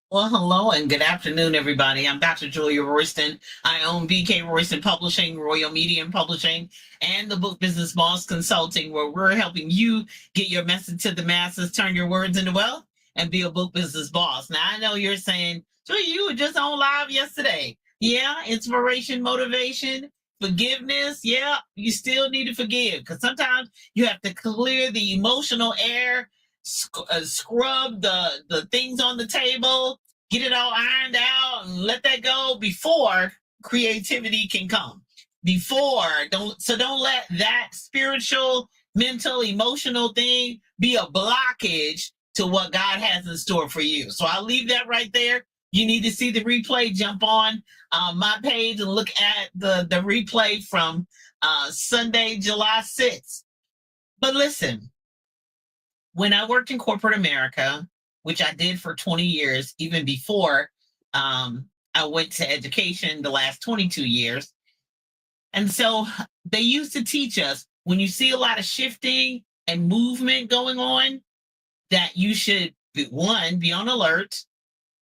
Well, hello and good afternoon, everybody. I'm Dr. Julia Royston. I own BK Royston Publishing, Royal Media and Publishing, and the Book Business Boss Consulting, where we're helping you get your message to the masses, turn your words into wealth, and be a book business boss. Now, I know you're saying, Julia, you were just on live yesterday. Yeah, inspiration, motivation, forgiveness. Yeah, you still need to forgive because sometimes you have to clear the emotional air, scrub the things on the table, get it all ironed out, and let that go before creativity can come. Before don't let that spiritual, mental, emotional thing be a blockage to what God has in store for you. So I'll leave that right there. You need to see the replay. Jump on my page and look at the replay from Sunday, July 6th. But listen, when I worked in corporate America, which I did for 20 years, even before I went to education the last 22 years. And so they used to teach us when you see a lot of shifting and movement going on, that you should, one, be on alert.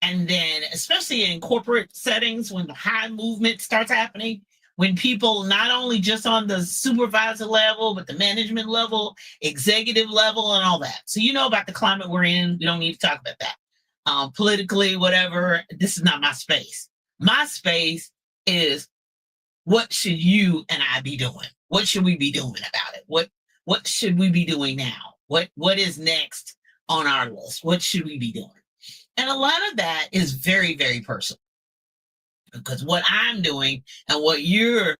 And then, especially in corporate settings, when the high movement starts happening, when people not only just on the supervisor level, but the management level, executive level, and all that. So you know about the climate we're in. We don't need to talk about that. Politically, whatever, this is not my space. My space is, what should you and I be doing? What should we be doing about it? What should we be doing now? What is next on our list? What should we be doing? And a lot of that is very, very personal, because what I'm doing and what you're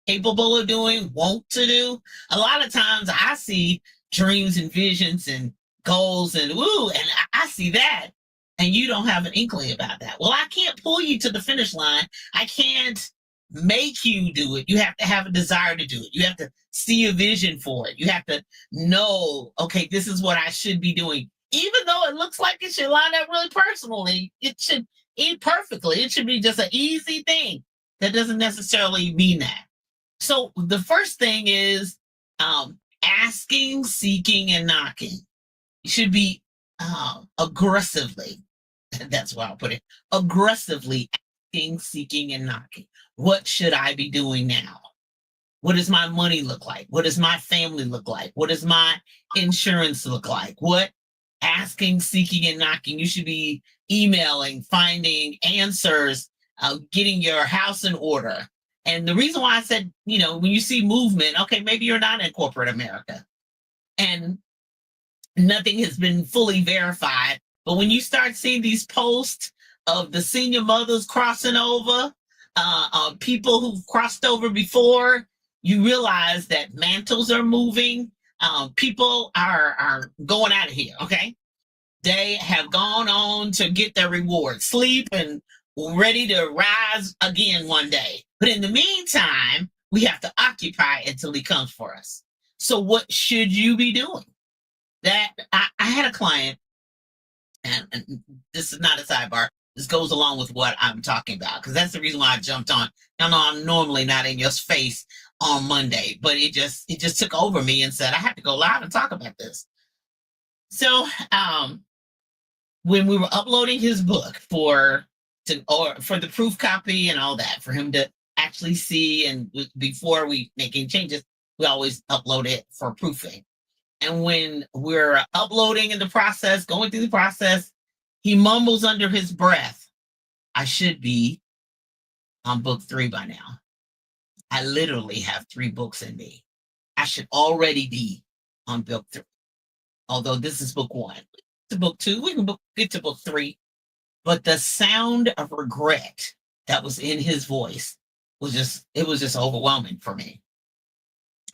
capable of doing, want to do, a lot of times I see dreams and visions and goals and woo, and I see that, and you don't have an inkling about that. Well, I can't pull you to the finish line. I can't make you do it. You have to have a desire to do it. You have to see a vision for it. You have to know, okay, this is what I should be doing. Even though it looks like it should line up really personally, it should eat perfectly. It should be just an easy thing. That doesn't necessarily mean that. So the first thing is asking, seeking, and knocking. You should be aggressively, that's where I'll put it, aggressively asking, seeking, and knocking. What should I be doing now? What does my money look like? What does my family look like? What does my insurance look like? What asking, seeking, and knocking? You should be emailing, finding answers, getting your house in order. And the reason why I said, when you see movement, okay, maybe you're not in corporate America and nothing has been fully verified. But when you start seeing these posts of the senior mothers crossing over, people who've crossed over before, you realize that mantles are moving. People are going out of here, okay? They have gone on to get their reward, sleep, and ready to rise again one day. But in the meantime, we have to occupy until he comes for us. So what should you be doing? That I had a client, and this is not a sidebar. This goes along with what I'm talking about, because that's the reason why I jumped on. I know I'm normally not in your face on Monday, but it just took over me and said I have to go live and talk about this. So when we were uploading his book for the proof copy and all that, for him to actually see, and before we make any changes, we always upload it for proofing. And when we're uploading in the process, going through the process, he mumbles under his breath, I should be on book 3 by now. I literally have 3 books in me. I should already be on book 3. Although this is book 1. To book 2, we can get to book 3. But the sound of regret that was in his voice was just overwhelming for me.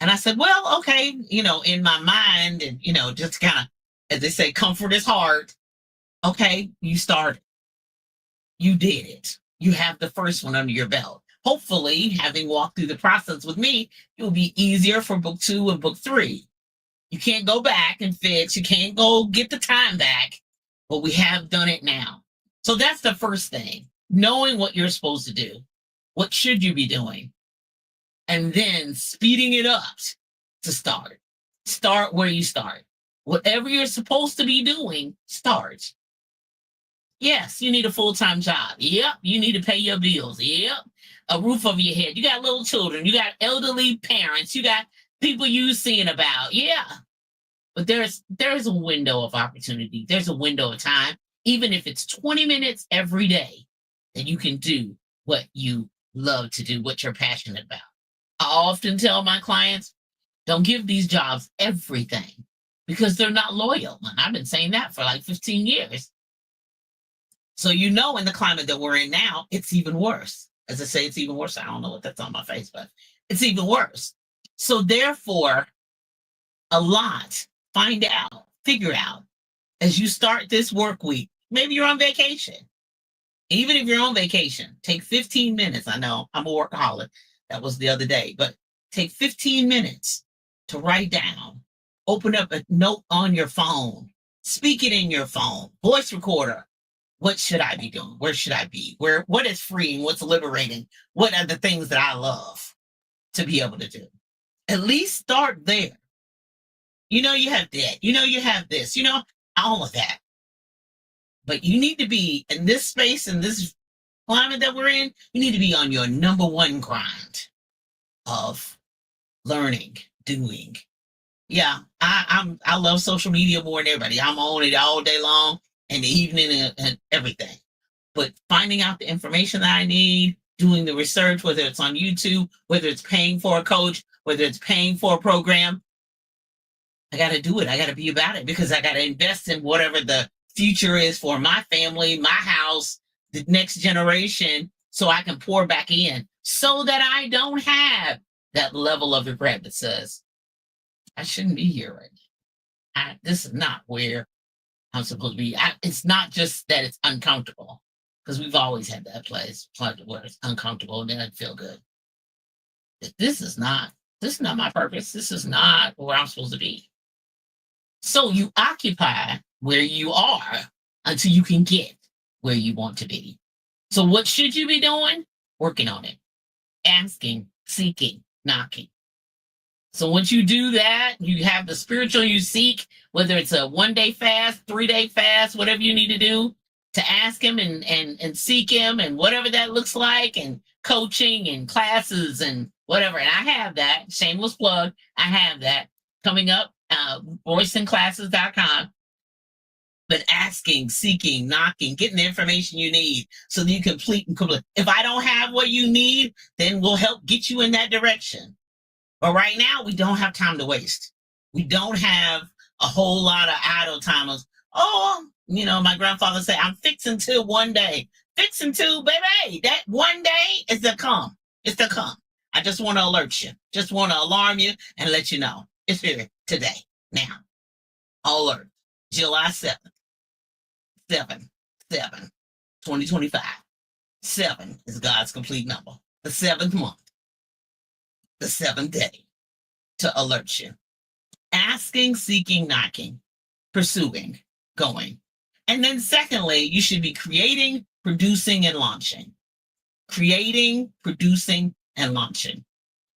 And I said, well, okay, in my mind, and, just kind of, as they say, comfort his heart. Okay, you started. You did it. You have the first one under your belt. Hopefully, having walked through the process with me, it will be easier for book 2 and book 3. You can't go back and fix. You can't go get the time back, but we have done it now. So that's the first thing, knowing what you're supposed to do. What should you be doing? And then speeding it up to start. Start where you start. Whatever you're supposed to be doing, start. Yes, you need a full-time job. Yep, you need to pay your bills. Yep, a roof over your head. You got little children. You got elderly parents. You got people you seeing about. Yeah, but there's a window of opportunity. There's a window of time, even if it's 20 minutes every day, that you can do what you love to do, what you're passionate about. I often tell my clients, don't give these jobs everything because they're not loyal. And I've been saying that for like 15 years. So in the climate that we're in now, it's even worse. As I say, it's even worse. I don't know what that's on my face, but it's even worse. So therefore, find out, figure out as you start this work week. Maybe you're on vacation. Even if you're on vacation, take 15 minutes. I know I'm a workaholic. That was the other day, but take 15 minutes to write down, open up a note on your phone, speak it in your phone, voice recorder. What should I be doing? Where should I be? What is freeing? What's liberating? What are the things that I love to be able to do? At least start there. You have debt. You have this, all of that. But you need to be in this space, in this climate that we're in, you need to be on your number one grind of learning, doing. Yeah, I love social media more than everybody. I'm on it all day long, in the evening and everything. But finding out the information that I need, doing the research, whether it's on YouTube, whether it's paying for a coach, whether it's paying for a program, I got to do it. I got to be about it because I got to invest in whatever the future is for my family, my house, the next generation, so I can pour back in so that I don't have that level of regret that says, I shouldn't be here right now. This is not where I'm supposed to be. It's not just that it's uncomfortable, because we've always had that place where it's uncomfortable and then I feel good. This is not my purpose. This is not where I'm supposed to be. So you occupy where you are until you can get where you want to be. So what should you be doing? Working on it, asking, seeking, knocking. So once you do that, you have the spiritual you seek, whether it's a 1-day fast, 3-day fast, whatever you need to do to ask him and seek him and whatever that looks like, and coaching and classes and whatever. And I have that, shameless plug, I have that coming up, roystonclasses.com. But asking, seeking, knocking, getting the information you need so that you complete. If I don't have what you need, then we'll help get you in that direction. But right now, we don't have time to waste. We don't have a whole lot of idle timers. Oh, my grandfather said, I'm fixing to one day. Fixing to, baby, that one day is to come. It's to come. I just want to alert you. Just want to alarm you and let you know. It's here today, now. Alert. July 7th. 2025. 7 is God's complete number. The 7th month. The 7th day to alert you. Asking, seeking, knocking, pursuing, going. And then secondly, you should be creating, producing, and launching. Creating, producing, and launching.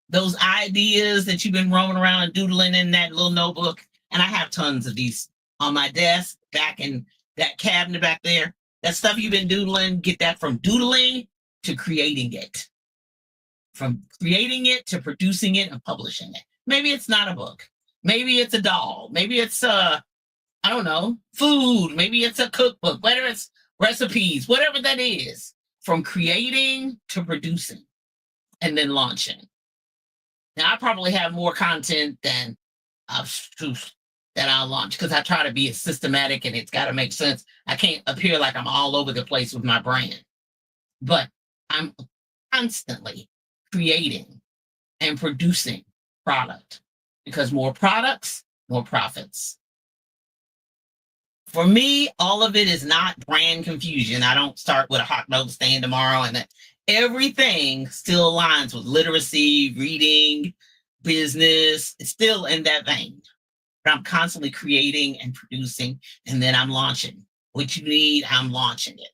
Those ideas that you've been roaming around and doodling in that little notebook, and I have tons of these on my desk, back in that cabinet back there. That stuff you've been doodling, get that from doodling to creating it. From creating it to producing it and publishing it. Maybe it's not a book. Maybe it's a doll. Maybe it's food. Maybe it's a cookbook. Whether it's recipes, whatever that is. From creating to producing and then launching. Now, I probably have more content than that I'll launch because I try to be systematic and it's got to make sense. I can't appear like I'm all over the place with my brand, but I'm constantly creating and producing product, because more products, more profits. For me, all of it is not brand confusion. I don't start with a hot dog stand tomorrow and everything still aligns with literacy, reading, business. It's still in that vein. But I'm constantly creating and producing, and then I'm launching. What you need, I'm launching it.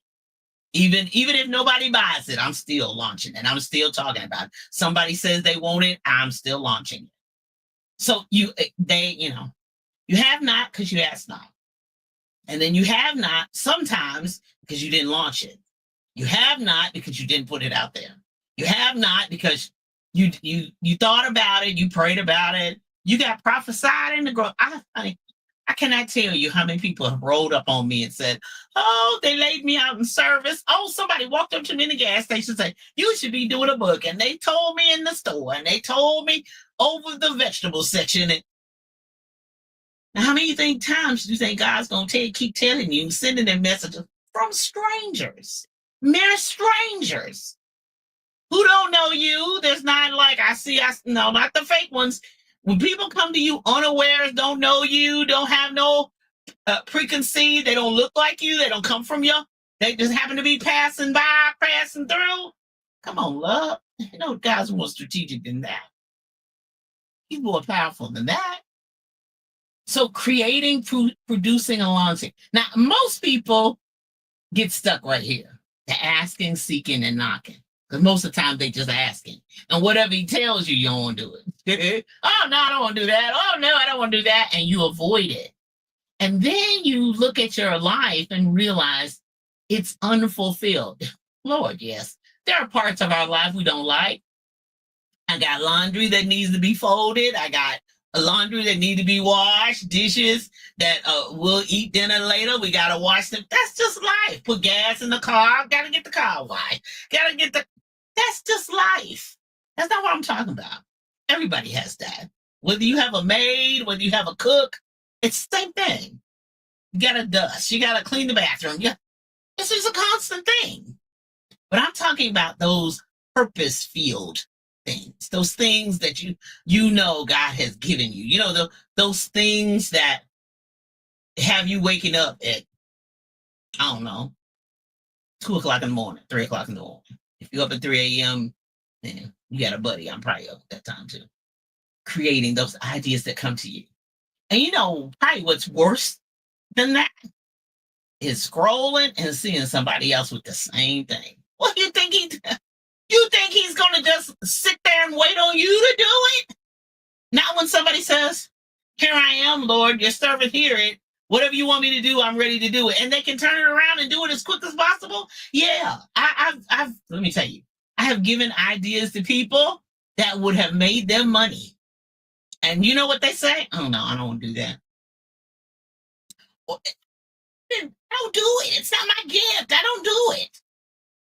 Even if nobody buys it, I'm still launching it. I'm still talking about it. Somebody says they want it, I'm still launching it. So you have not because you ask not. And then you have not sometimes because you didn't launch it. You have not because you didn't put it out there. You have not because you thought about it, you prayed about it, you got prophesied in the growth. I cannot tell you how many people have rolled up on me and said, "Oh, they laid me out in service." Oh, somebody walked up to me in the gas station and said, "You should be doing a book." And they told me in the store, and they told me over the vegetable section. And now, how many times do you think God's going to keep telling you, sending them messages from strangers, mere strangers who don't know you? There's not like no, not the fake ones. When people come to you unawares, don't know you, don't have no preconceived, they don't look like you, they don't come from you, they just happen to be passing by, passing through. Come on, love. You know, God's more strategic than that. He's more powerful than that. So creating, producing, and launching. Now, most people get stuck right here. They're asking, seeking, and knocking. Because most of the time they just asking. And whatever he tells you, you don't want to do it. Oh, no, I don't want to do that. Oh, no, I don't want to do that. And you avoid it. And then you look at your life and realize it's unfulfilled. Lord, yes. There are parts of our life we don't like. I got laundry that needs to be folded. I got laundry that need to be washed, dishes that we'll eat dinner later. We got to wash them. That's just life. Put gas in the car. Got to get the car washed. That's just life. That's not what I'm talking about. Everybody has that. Whether you have a maid, whether you have a cook, it's the same thing. You got to dust. You got to clean the bathroom. Yeah, this is a constant thing. But I'm talking about those purpose-filled things, those things that you know God has given you. You know, those things that have you waking up at, I don't know, 2 o'clock in the morning, 3 o'clock in the morning. If you're up at 3 a.m., then you got a buddy. I'm probably up at that time too. Creating those ideas that come to you. And you know, probably what's worse than that is scrolling and seeing somebody else with the same thing. What do you think you think he's going to just sit there and wait on you to do it? Not when somebody says, "Here I am, Lord, your servant, hear it. Whatever you want me to do, I'm ready to do it." And they can turn it around and do it as quick as possible. Yeah, I've let me tell you, I have given ideas to people that would have made them money. And you know what they say? "Oh, no, I don't want to do that." Well, then don't do it. It's not my gift. I don't do it.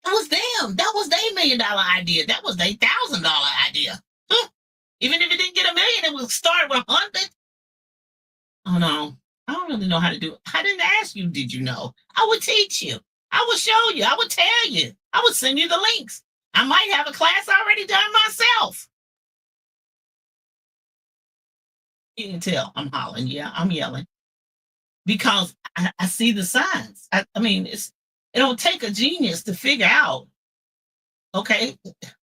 That was them. That was their $1 million idea. That was their $1,000 idea. Huh. Even if it didn't get $1 million, it would start with 100. Oh, no. I don't really know how to do it. I didn't ask you, did you know? I would teach you. I would show you. I would tell you. I would send you the links. I might have a class already done myself. You can tell I'm hollering. Yeah, I'm yelling. Because I see the signs. I mean, it don't take a genius to figure out, okay,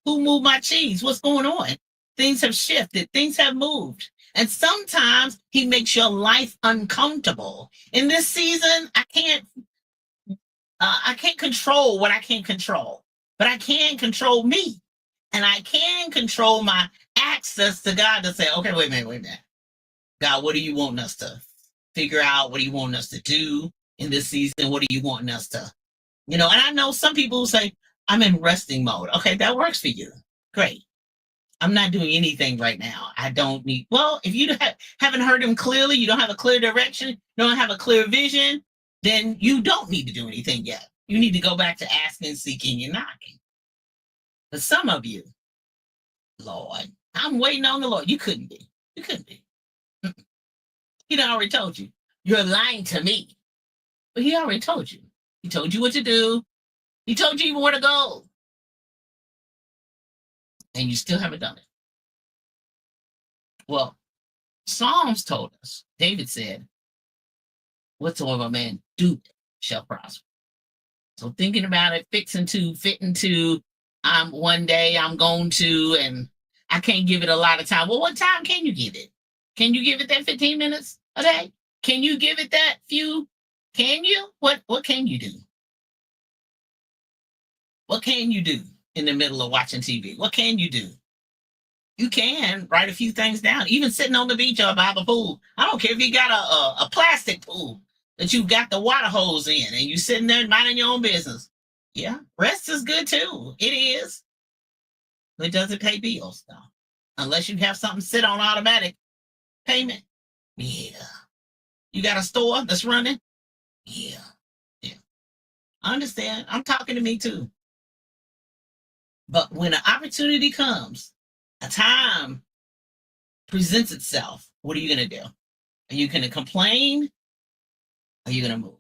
who moved my cheese? What's going on? Things have shifted. Things have moved. And sometimes he makes your life uncomfortable. In this season, I can't control what I can't control, but I can control me. And I can control my access to God to say, "Okay, wait a minute. God, what do you want us to figure out? What do you want us to do in this season? What do you want us to, And I know some people who say, "I'm in resting mode." Okay, that works for you. Great. I'm not doing anything right now. I don't need, well, if you haven't heard him clearly, you don't have a clear direction, you don't have a clear vision, then you don't need to do anything yet. You need to go back to asking, seeking, and knocking. But some of you, Lord, I'm waiting on the Lord. You couldn't be. You couldn't be. He done already told you. You're lying to me. But he already told you. He told you what to do. He told you even where to go. And you still haven't done it. Well, Psalms told us, David said, "Whatsoever a man do shall prosper." So thinking about it, fitting to, one day I'm going to, and I can't give it a lot of time. Well, what time can you give it? Can you give it that 15 minutes a day? Can you give it that few? Can you? What can you do? What can you do in the middle of watching TV? What can you do? You can write a few things down, even sitting on the beach or by the pool. I don't care if you got a plastic pool. that you got the water hose in and you sitting there minding your own business. Yeah, rest is good too. It is. But it doesn't pay bills though. Unless you have something sit on automatic payment. Yeah. You got a store that's running? Yeah. Yeah. I understand. I'm talking to me too. But when an opportunity comes, a time presents itself, what are you going to do? Are you going to complain? Are you going to move?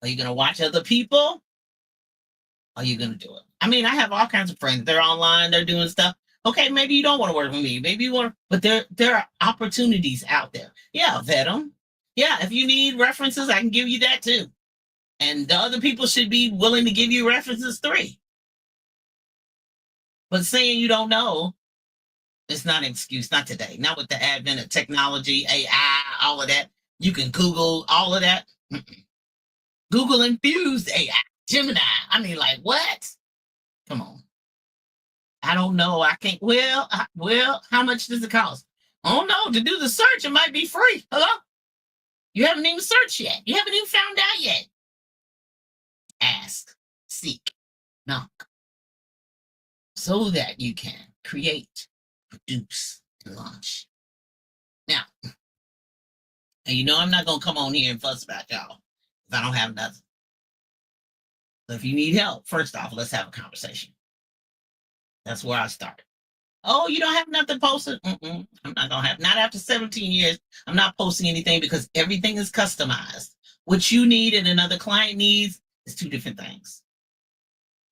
Are you going to watch other people? Are you going to do it? I mean, I have all kinds of friends. They're online. They're doing stuff. Okay, maybe you don't want to work with me. Maybe you want to, but there are opportunities out there. Yeah, vet them. Yeah, if you need references, I can give you that too. And the other people should be willing to give you references 3. But saying you don't know, it's not an excuse. Not today. Not with the advent of technology, AI, all of that. You can Google all of that. Google infused AI, Gemini. I mean, like what? Come on. I don't know. I can't. Well, how much does it cost? Oh no, to do the search, it might be free. Hello? You haven't even searched yet. You haven't even found out yet. Ask, seek, knock, so that you can create, produce, and launch. Now, and you know I'm not gonna come on here and fuss about y'all if I don't have nothing. So if you need help, first off, let's have a conversation. That's where I start. Oh, you don't have nothing posted? I'm not gonna have. Not after 17 years. I'm not posting anything because everything is customized. What you need and another client needs is 2 different things.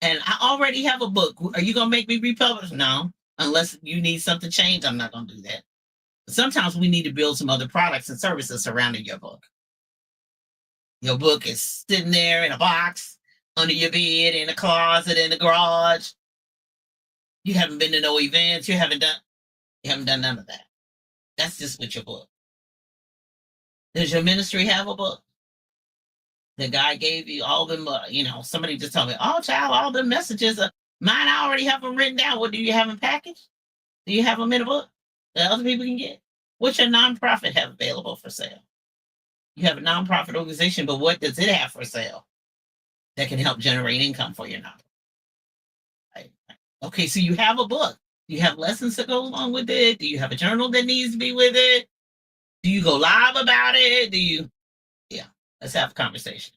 And I already have a book. Are you gonna make me republish? No, unless you need something changed. I'm not gonna do that. But sometimes we need to build some other products and services surrounding your book. Your book is sitting there in a box, under your bed, in a closet, in the garage. You haven't been to no events. You haven't done none of that. That's just with your book. Does your ministry have a book? The guy gave you all them, somebody just told me, oh, child, all the messages, mine, I already have them written down. What do you have in package? Do you have them in a book that other people can get? What's your nonprofit have available for sale? You have a nonprofit organization, but what does it have for sale that can help generate income for your nonprofit? Right. Okay, so you have a book. Do you have lessons that go along with it? Do you have a journal that needs to be with it? Do you go live about it? Yeah, let's have a conversation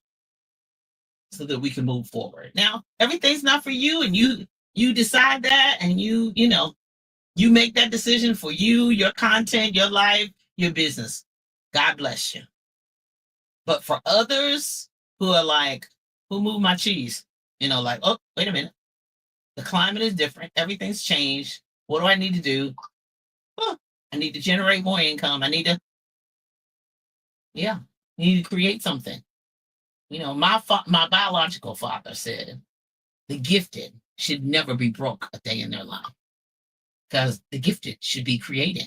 so that we can move forward. Now, everything's not for you, and you decide that, and you make that decision for you, your content, your life, your business. God bless you. But for others who are like, who moved my cheese? Like, oh, wait a minute. The climate is different. Everything's changed. What do I need to do? Oh, I need to generate more income. I need to create something. My biological father said the gifted should never be broke a day in their life, because the gifted should be creating.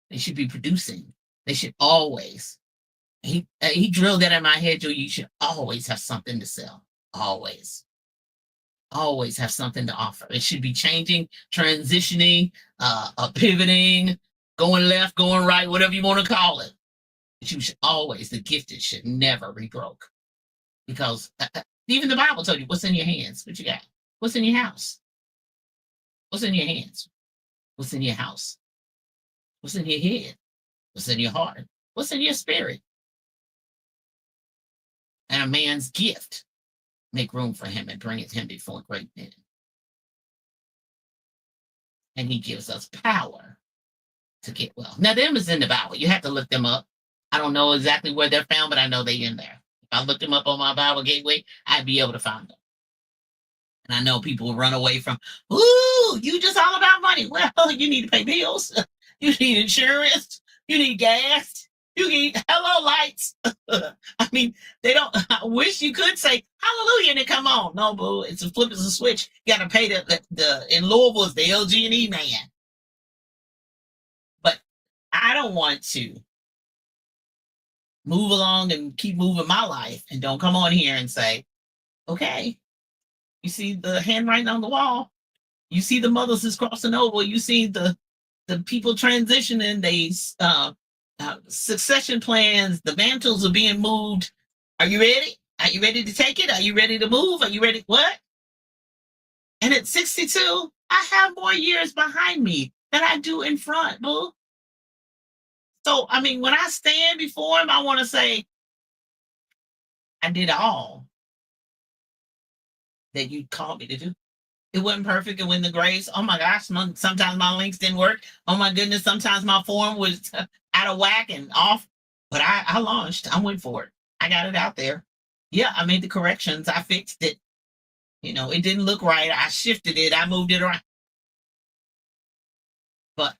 They should be producing. They should always. He drilled that in my head, Joe. You should always have something to sell. Always have something to offer. It should be changing, transitioning, pivoting, going left, going right, whatever you want to call it. But you should always, the gifted should never be broke. Because even the Bible told you, what's in your hands? What you got? What's in your house? What's in your hands? What's in your house? What's in your head? What's in your heart? What's in your spirit? And a man's gift, make room for him and bring him before great men. And he gives us power to get well. Now, them is in the Bible. You have to look them up. I don't know exactly where they're found, but I know they're in there. If I looked them up on my Bible Gateway, I'd be able to find them. And I know people run away from, ooh, you just all about money. Well, you need to pay bills. You need insurance. You need gas. You need lights. I mean, they don't. I wish you could say hallelujah and it come on. No, boo. It's a flip. It's a switch. You got to pay the in Louisville is the LG&E man. But I don't want to move along and keep moving my life and don't come on here and say, okay, you see the handwriting on the wall. You see the mothers is crossing over. You see the people transitioning. They succession plans, the mantles are being moved. Are you ready? Are you ready to take it? Are you ready to move? Are you ready? What? And at 62, I have more years behind me than I do in front, boo. So, I mean, when I stand before him, I want to say, I did all that you called me to do. It wasn't perfect. It wasn't the grace. Oh my gosh, sometimes my links didn't work. Oh my goodness, sometimes my form was out of whack and off. But I launched. I went for it. I got it out there. Yeah, I made the corrections. I fixed it. It didn't look right. I shifted it. I moved it around. But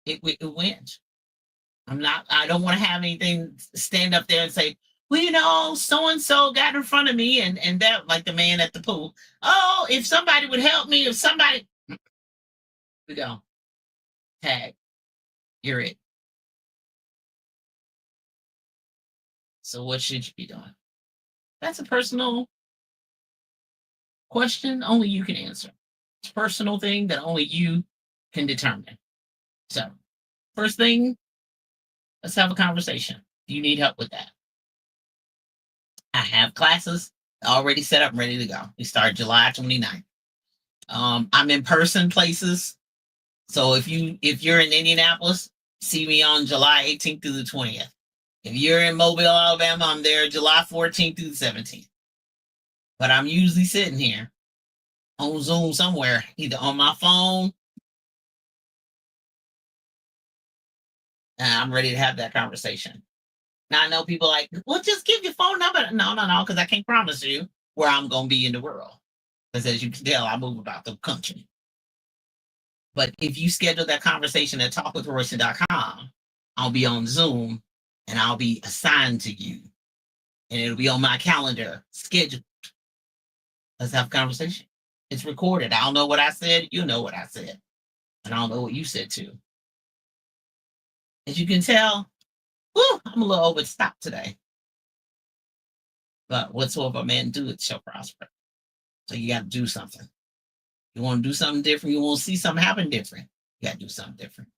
it went. I don't want to have anything stand up there and say, well, so and so got in front of me and that, like the man at the pool. Oh, if somebody would help me, if somebody, we go. Tag, you're it. So what should you be doing? That's a personal question only you can answer. It's a personal thing that only you can determine. So, first thing, let's have a conversation. Do you need help with that? I have classes already set up and ready to go. We start July 29th. I'm in person places. So if you're in Indianapolis, see me on July 18th through the 20th. If you're in Mobile, Alabama, I'm there July 14th through the 17th. But I'm usually sitting here on Zoom somewhere, either on my phone. And I'm ready to have that conversation. Now I know people like, well, just give your phone number. No, because I can't promise you where I'm going to be in the world. Because as you can tell, I move about the country. But if you schedule that conversation at talkwithroyce.com, I'll be on Zoom and I'll be assigned to you. And it'll be on my calendar scheduled. Let's have a conversation. It's recorded. I don't know what I said. You know what I said. And I don't know what you said too. As you can tell, I'm a little over the top today. But whatsoever a man doeth shall prosper. So you got to do something. You want to do something different. You want to see something happen different. You got to do something different.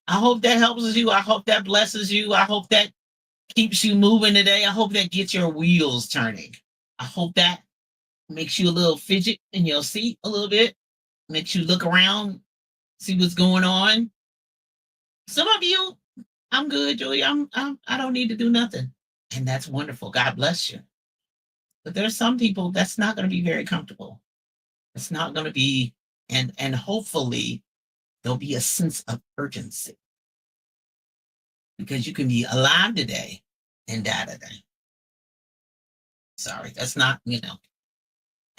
I hope that helps you. I hope that blesses you. I hope that keeps you moving today. I hope that gets your wheels turning. I hope that makes you a little fidget in your seat a little bit. Makes you look around, see what's going on. Some of you, I'm good, Julia. I don't need to do nothing. And that's wonderful. God bless you. But there's some people that's not going to be very comfortable. It's not going to be, and hopefully there'll be a sense of urgency. Because you can be alive today and die today. Sorry, that's not,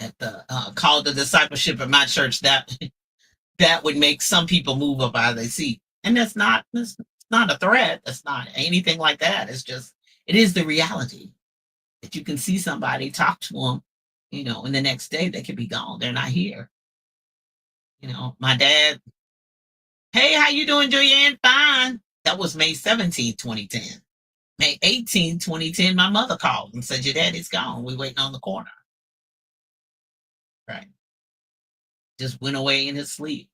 at the call to discipleship at my church, that would make some people move up out of their seat. And that's not a threat. That's not anything like that. It is the reality that you can see somebody, talk to them, and the next day they could be gone. They're not here. My dad, hey, how you doing, Julianne? Fine. That was May 17th, 2010. May 18th, 2010, my mother called and said, your daddy's gone. We're waiting on the corner. Right. Just went away in his sleep.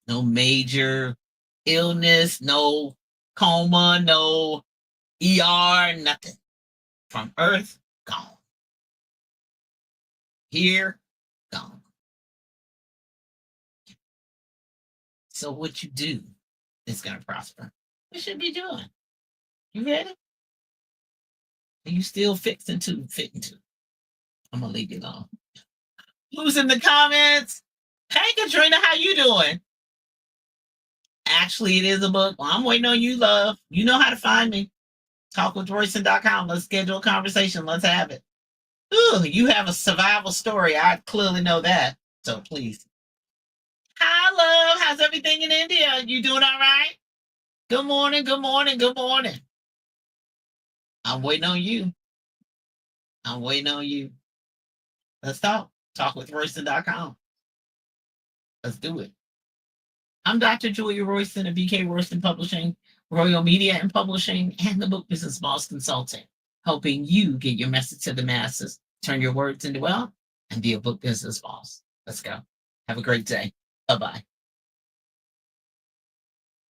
No major illness, no coma, no ER, nothing. From earth, gone. Here, gone. So what you do is going to prosper. You should be doing. You ready? Are you still fitting to? I'm going to leave you alone. Who's in the comments? Hey, Katrina, how you doing? Actually, it is a book. Well, I'm waiting on you, love. You know how to find me. Talkwithroyce.com. Let's schedule a conversation. Let's have it. Ooh, you have a survival story. I clearly know that. So please. Hi, love. How's everything in India? You doing all right? Good morning. Good morning. Good morning. I'm waiting on you. I'm waiting on you. Let's talk. Talkwithroyce.com. Let's do it. I'm Dr. Julia Royston of BK Royston Publishing, Royal Media and Publishing, and the Book Business Boss Consulting, helping you get your message to the masses, turn your words into wealth, and be a book business boss. Let's go. Have a great day. Bye-bye.